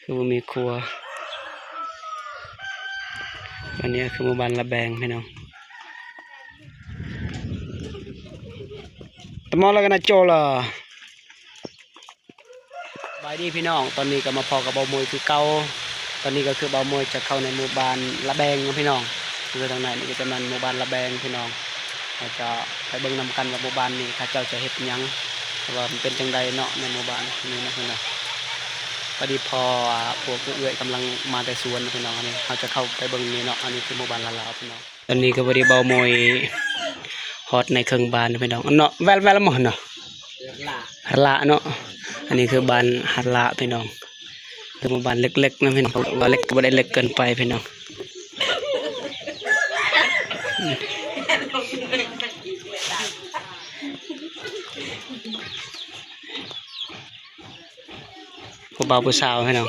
คือมีครัวอันนี้คือหมู่บ้านละแบงพี่น้องตะมอแล้วกันนะโจล่ะบายดีพี่น้องตอนนี้ก็มาพอกับเบามวยคือเก่าตอนนี้ก็คือเบามวยจะเข้าในหมู่บ้านละแบงพี่น้องคือทางไหนนี่ก็จะมันหมู่บ้านละแบงพี่น้องเราจะไปเบิ่งนำกันว่าหมู่บ้านนี้ข้าเจ้าจะเฮ็ดหยังว่ามันเป็นจังใดเนาะในหมู่บ้านนี้นะพี่น้องพอดีพอพวกเอื้อยกำลังมาแต่สวนพี่น้องอันนี้เราจะเข้าไปเบิ่งนี่เนาะอันนี้คือหมู่บ้านละลาวพี่น้องตอนนี้ก็พอดีเบามวยฮอตในเครื่องบ้านพี่น้องเนาะแวลหมดเนาะฮัลละเนาะอันนี้คือบ้านฮัลละพี่น้องคือหมู่บ้านเล็กๆนะพี่น้องว่าเล็กก็ไม่ได้เล็กเกินไปพี่น้องผู้บ่าวผู้สาวพี่น้อง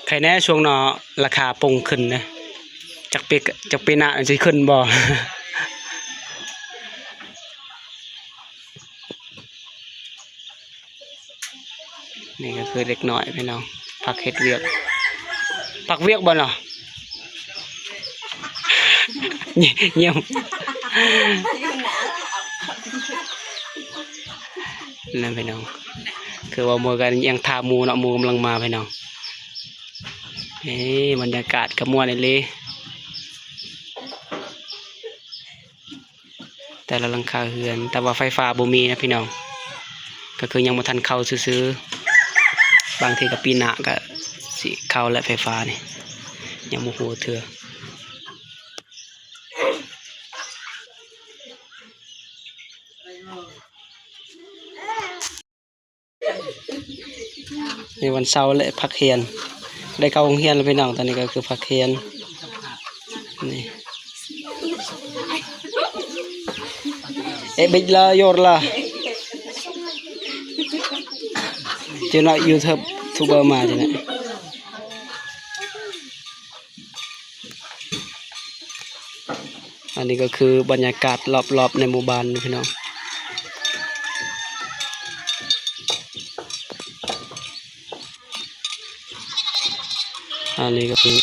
ใครแน่ช่วงเนาะราคาปงขึ้นนะจากปีหน้าจะขึ้นบ่นี่ก็คือเด็กหน่อยพี่น้องพักเฮ็ดเวียกพักเวียกบ่เนาะเงียบนั่นพี่น้องคือว่ามัวกันยังทามูเนาะมูกำลังมาพี่น้องนี่บรรยากาศขมวดเลยแต่ละหลังคาเรือนแต่ว่าไฟฟ้าบ่มีนะพี่น้องก็คือยังบ่ทันเข้าซื้อบางทีก็ปีหน้าก็สิเข้าและไฟฟ้านี่ยังบ่ฮู้เทื่อในวันเสาร์และพักเรียนได้เข้าโรงเรียนแล้วพี่น้องตอนนี้ก็คือพักเรียนนี่บิดละโยร์ละจะน่ายูทูบเบอร์มาจ้ะเนี่ยอันนี้ก็คือบรรยากาศรอบๆในหมู่บ้านพี่น้องอันนี้ก็คือ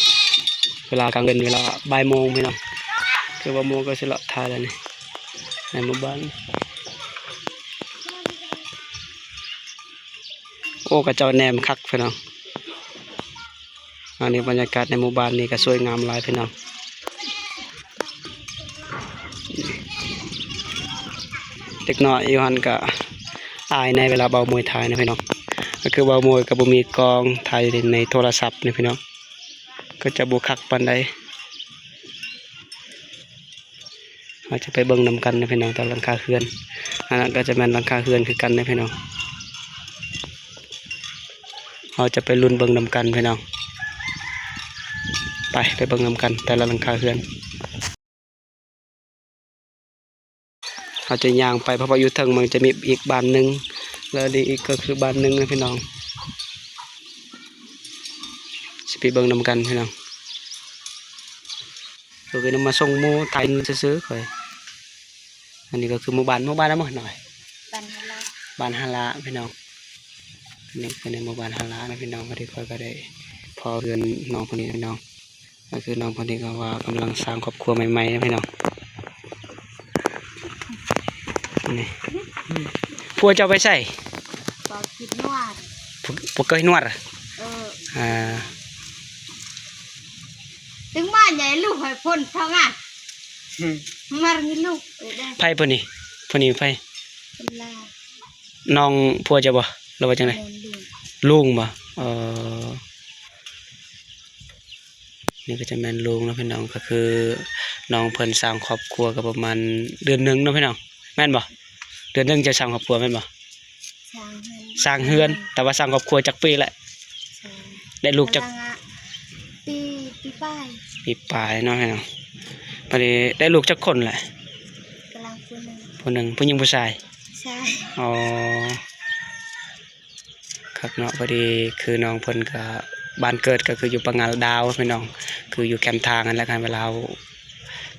เวลากลางเดือนเวลาบ่ายโมงพี่น้องคือบ่ายโมงก็สิเลาะทายแล้วนี่ในหมู่บ้านโอ้กระเจ้าแนมคักพี่น้องอันนี้บรรยากาศในหมู่บ้านนี่ก็สวยงามหลายพี่น้องเด็กน้อยอยู่หันก็อายในเวลาเบามวยไทยนะพี่น้องก็คือเบามวยกับบ่มีกองถ่ายในโทรศัพท์นี่พี่น้องก็จะบุคักปานใดเราจะไปเบิ่งนำกันนะพี่น้องตอนหลังคาเฮือนอันนั้นก็จะเป็นหลังคาเฮือนคือกันนะพี่น้องเราจะไปลุ้นเบิ่งนำกันพี่น้องไปเบิ่งนำกันแต่ละหลังคาเฮือนเราจะย่างไปเพราะว่าอยู่ทางมันจะมีอีกบ้านหนึ่งแล้วอีกก็คือบ้านหนึ่งนะพี่น้องสิไปเบิ่งนำกันพี่น้องโอเคนำมาส่งหมู่ไทยซื้อๆค่อยอันนี้ก็คือหมู่บ้านแล้วมั้งหน่อยบ้านฮาระพี่น้องนี่คือในหมู่บ้านฮาระนะพี่น้องพอดีค่อยก็ได้พอเรือนน้องคนนี้พี่น้องก็คือน้องคนนี้ก็ว่ากำลังสร้างครอบครัวใหม่ๆนะพี่น้องนี่พวกเจ้าไปใส่ปอกกินนวดพวกเคยนวดถึงบ้านใหญ่ลูกหอยพ่นเท่างั้นมามีลูกไผ่พวกนี้ไผ่น้องพวกจะบ่เราว่าจังไงลุงบ่นี่ก็จะแม่นลุงนะพี่น้องก็คือน้องเพิ่นสร้างครอบครัวก็ประมาณเดือนนึงนะพี่น้องแม่นบ่เดือนนึงจะสร้างครอบครัวแม่นบ่สร้างเฮือนแต่ว่าสร้างครอบครัวจักปีแหละได้ลูกจักปีปลายเนาะพี่น้องพอดีได้ลูกจักคนแหละกำลังผู้หนึ่งผู้หญิงผู้ชายใช่ครับเนาะพอดีคือน้องเพิ่นก็บ้านเกิดก็คืออยู่ปังงาดาวพี่น้องคืออยู่แคมป์ทางนั่นแหละกันเวลา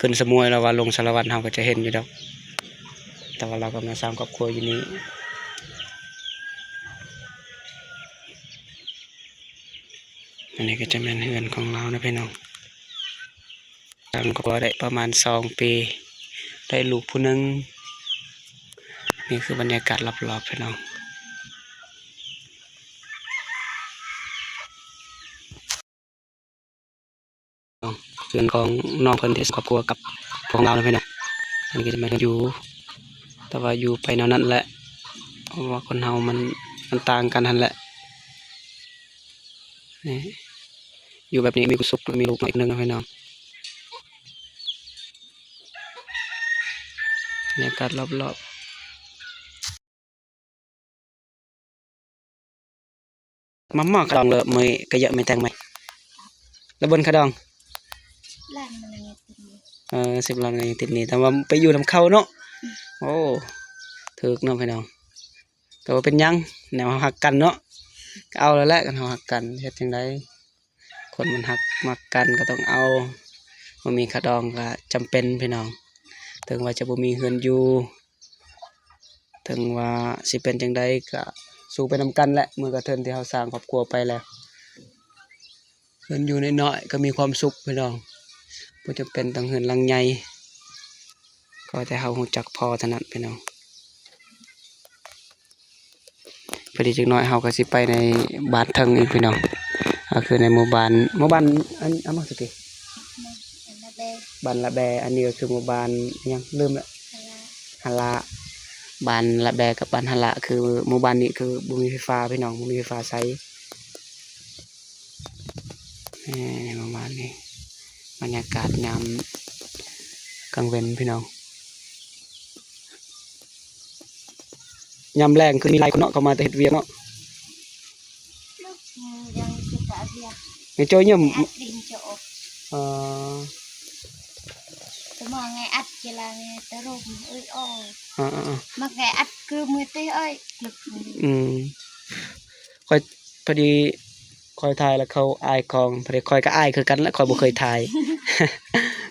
ขึ้นสมุยแล้วว่าลงสารวัตรเราก็จะเห็นอยู่ดอกแต่ว่าเราก็มาสร้างครอบครัวอยู่นี่อันนี้ก็จะเป็นเฮือนของเรานะพี่น้องสร้างครอบครัวได้ประมาณ2 ปีได้ลูกผู้หนึงนี่คือบรรยากาศรอบๆพี่น้องเรื่องของน้องเพิ่นที่ครอบครัวกับของเรานะพี่น้องอันนี้ก็จะมาอยู่แต่ว่าอยู่ไปแนวนั้นแหละเพราะว่าคนเฮามันต่างกันนั่นแหละนี่อยู่แบบนี้มีกุศลมีลูกมาอีกหนึ่งนะพี่น้องบรรยากาศรอบๆมาม่ากระดองเลยมือกระเยอะไม่แต่งไหมแล้วบนกระดอง ล่างมันยังติดอยู่ 10 ล้านก็ยังติดหนี้แต่ว่าไปอยู่นำเขาเนาะโอ้ถึกเนาะพี่น้องก็ว่าเป็นหยังแนวหักกันเนาะก็เอาแล้วแหละกันหักกันเฮ็ดจังไดคนมันหักมักกันก็ต้องเอาบ่มีกระดองก็จำเป็นพี่น้องถึงว่าจะบ่มีเฮือนอยู่ถึงว่าสิเป็นจังไดก็สู้ไปนำกันแหละเมื่อกระเทินที่เฮาสร้างครอบครัวไปแล้วเฮือนอยู่น้อยๆก็มีความสุขพี่น้องบ่จำเป็นต้องเฮือนหลังใหญ่ก็แต่เฮาฮู้จักพอเท่านั้นพี่น้องพอดีจักหน่อยเฮาก็สิไปในบ้านเทิงอีกพี่น้องก็คือในหมู่บ้านอันเอามาสิติ อันละเบ บ้านละแบอันนี้ก็คือหมู่บ้านอิหยังลืมละ ฮาลา หะละบ้านละแบกับบ้านหะละคือหมู่บ้านนี้คือบ่มีไฟฟ้าพี่น้องบ่มีไฟฟ้าใช้ในหมู่บ้านนี้บรรยากาศยามกลางเว้นพี่น้องยามแรงคือมีหลายคนเนาะเข้ามาแต่เฮ็ดเวียกเนาะ ลูกยังจะกะเบีย ให้โจยยม อัดดินจะอบ เอ่อ ตัวมองไงอัดเจลาไงตะรุมเอ้ยอ้อ อ่า มาไงอัดคือมือเต้เอ้ยหลุด ค่อยพอดีค่อยถ่ายแล้วเขาอายของพอดีค่อยก็อายคือกันแล้วค่อยบ่เคยถ่าย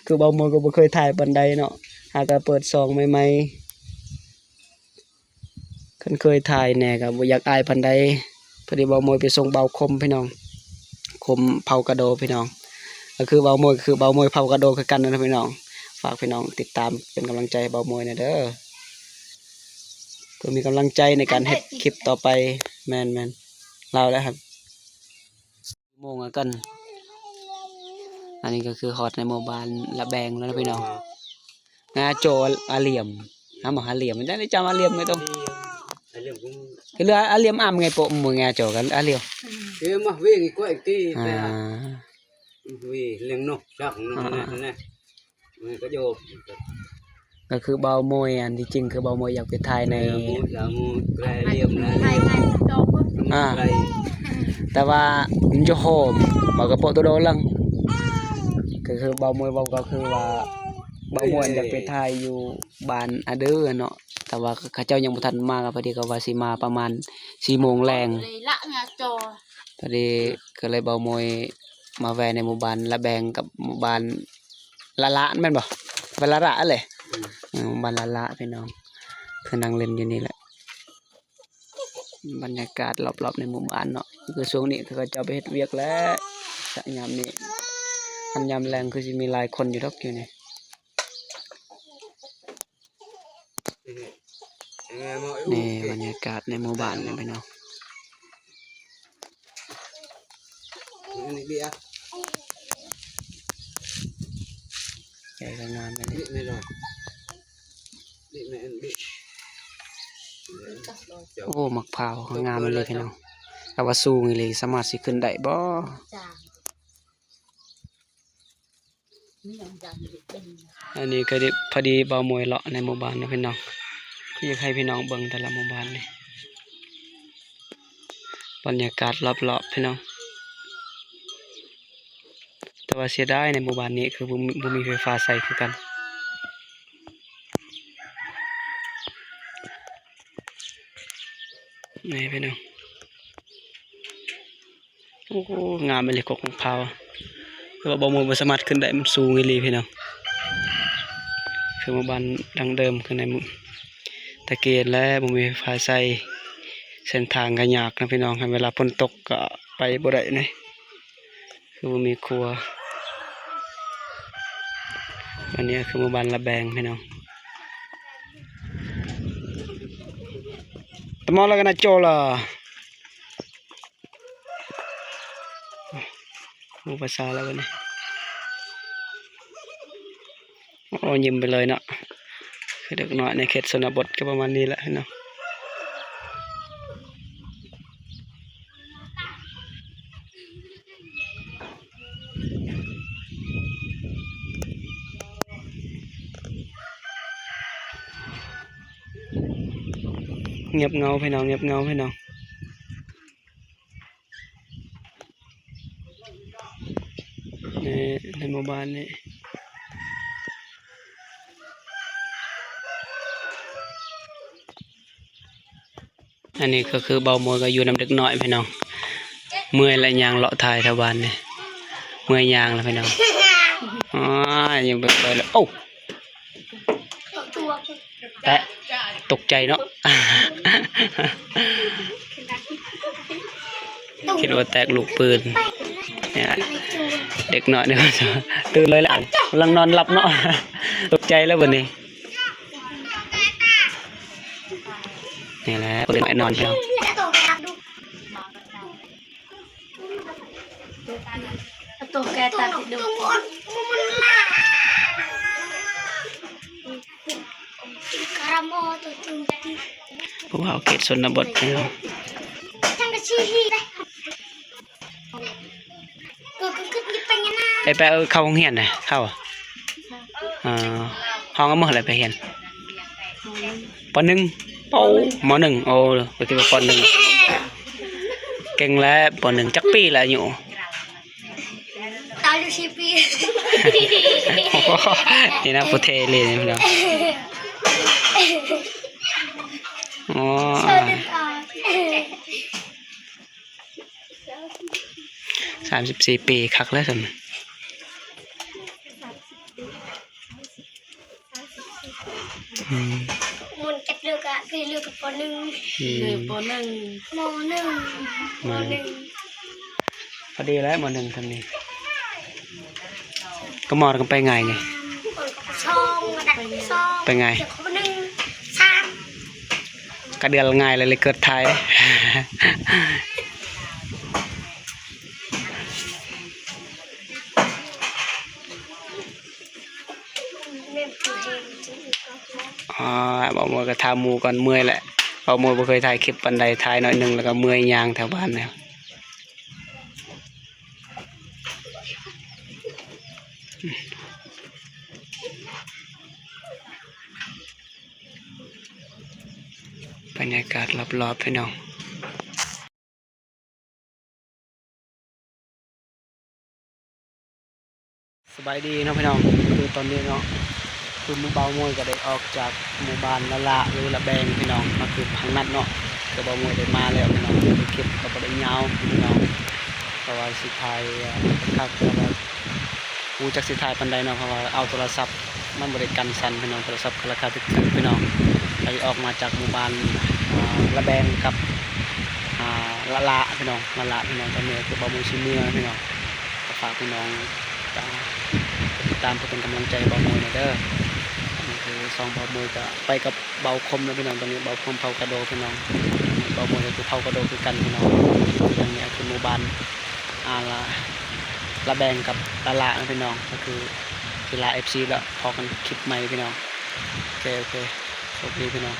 คือเบาโมยก็บ่เคยถ่ายปานใดเนาะหากก็เปิดซองใหม่ๆคันเคยถ่ายแหน่ก็บ่อยากอายปานใดพอดีเบาโมยไปส่งเบาคมพี่น้องคมเผากระโดพี่น้องก็คือเบาโมยคือเบาโมยเผากระโดคือกันนะพี่น้องฝากพี่น้องติดตามเป็นกำลังใจให้เบาโมยหน่อยเด้อเพื่อมีกำลังใจในการเฮ็ดคลิปต่อไปแม่นๆเราแล้วครับโมงกันอันนี้ก็คือฮอตในหมู่บ้านละแบงแล้วนะพี่น้องงาโจอาเหลี่ยมหาหมออาเหลี่ยมมันได้จำอาเหลี่ยมไงตรงคือเรืออาเหลี่ยมอ้ำไงโปะมืองาโจกันอาเหลี่ยม mà về cái quậy tí อ่า về liền nộp chắc này này có vô ก็คือเบาโมยอันที่จริงคือเบาโมยอยากไปถ่ายใน là mua cái liềm ไทย là ไงจบ đây แต่ว่ามันจะโฮมบอกกับโปะตัวโดนลังก็คือเบาโมยบอกก็คือว่าเบาโมยอยากไปถ่ายอยู่บ้านอาเดอร์เนาะแต่ว่าเขาเจ้ายังบ่ทันมาก็พอดีก็ว่าสิมาประมาณ4 โมงแรง เลยละไงจอ พอดีก็เลยเบาโมยมาแวะในหมู่บ้านละแบงกับหมู่บ้านละละแม่นบ่บ้านละละเลยหมู่บ้านละละพี่น้องคือนั่งเล่นอยู่นี่แหละบรรยากาศรอบๆในหมู่บ้านเนาะคือช่วงนี้คือเขาจะไปเฮ็ดเวียกแล้วสะยามนี้อันยามแรงคือสิมีหลายคนอยู่ดอกอยู่นี่นี่บรรยากาศในหมู่บ้านนี่พี่น้อง này bị á ใหญ่ก็งามเลย bị này rồi bị này bị โอ้มักพร้าวงามเลยพี่น้องแต่ว่าสูงอีหลีสามารถสิขึ้นได้บ่ จ้านี่ยังจำเป็น อันนี้ก็พอดีเบามวยเลาะในหมู่บ้านนะพี่น้องก็อยากให้พี่น้องเบิ่งแต่ละหมู่บ้านนี่บรรยากาศรอบๆพี่น้องแต่ว่าเสียดายในหมู่บ้านนี้คือบ่มีไฟฟ้าใช้คือกันนี่พี่น้องโอ้โหงามเลยกกของพร้าวแต่ว่าเบามวยบ่สามารถขึ้นได้มันสูงอีหลีพี่น้อง คือหมู่บ้านดังเดิมคือในหมู่ตะเกียนและบ่มีไฟฟ้าใช้เส้นทางก็ยากนะพี่น้องเวลาฝนตกก็ไปบ่ได้นี่คือบ่มีครัวอันนี้คือหมู่บ้านละแบงพี่น้องตะมอละกันนะโจล่ะหมู่ภาษาแล้วกันนี่โอ้ยิ้มไปเลยเนาะคือเด็กน้อยในเขตชนบทก็ประมาณนี้แหละเนาะเงียบเงาพี่น้องเงียบเงาพี่น้องในหมู่บ้านนี่อันนี้ก็คือเบาโมยก็อยู่น้ำเด็กน้อยพี่น้องเมื่อยและยางเลาะทายแถวบ้านนี่เมื่อยยางแล้วพี่น้องอ๋อยังไปแล้วโอ้แต่ตกใจเนาะ คิดว่าแตกลูกปืนเนี่ยเด็กน้อยเนี่ยตื่นเลยแหละกำลังนอนหลับเนาะ ตกใจแล้ววันนี้นี่แหละเด็กน้อยนอนพี่น้องตัวแกตัดดูคาราโมตัวตึง พวกเขาเขตชนบทพี่น้อง จังกะชีฮีได้ก็คือเป็นยังไง ไปเข้าห้องเรียนน่ะเข้าห้องก็เมื่อไหร่ไปเรียนป.1โอ้ม.1โอ้ไปคิดว่าป.1เก่งแล้วป.1จักปีแล้วอยู่ ตายดูชีปี นี่นะโปเทเลยนะพี่น้องอ๋อ34 ปีคักแล้วสิมันจะเลือกอะคือเลือกกับปหนึ่งปหนึ่งมหนึ่งมหนึ่ง พอดีแล้วม.1ทำนี่ก็มอกันไปไงนี่ ช่องกระดาษช่อง ไปไง ปหนึ่งสาม กระเดือนไงเลยเกิดไทย บอกมวยก็ทามูก่อนเมื่อยแหละบอกมวยบ่เคยถ่ายคลิปปันใดถ่ายหน่อยหนึ่งแล้วก็เมื่อยยางแถวบ้านแล้วบรรยากาศรอบๆพี่น้องสบายดีเนาะพี่น้องคือตอนนี้เนาะคือมือเบามวยก็ได้ออกจากหมู่บ้านละหรือละแบงพี่น้องมาคือพังนัดเนาะคือเบามวยได้มาแล้วพี่น้องไปเก็บก็บ่ได้ยาวพี่น้องเพราะว่าสิถ่ายครับเพราะว่ากูจักสิถ่ายปานใดเนาะเพราะว่าเอาโทรศัพท์มันบ่ได้กันสั่นพี่น้องโทรศัพท์ก็ราคาถึกพี่น้องไปออกมาจากหมู่บ้านละแบงกับละพี่น้องละพี่น้องตอนนี้คือเบามวยชิเมื่อพี่น้องก็ฝากพี่น้องติดตามเพื่อเป็นกำลังใจเบามวยหน่อยเด้อนี่คือซองเบามวยก็ไปกับเบาคมนะพี่น้องตอนนี้เบาคมเผากระโดพี่น้องเบามวยก็คือเผากระโดคือกันพี่น้องอย่างนี้คือหมู่บ้านละแบงกับละพี่น้องก็คือกีฬา FC แล้วพอกันคลิปใหม่พี่น้องโอเคโชคดีพี่น้อง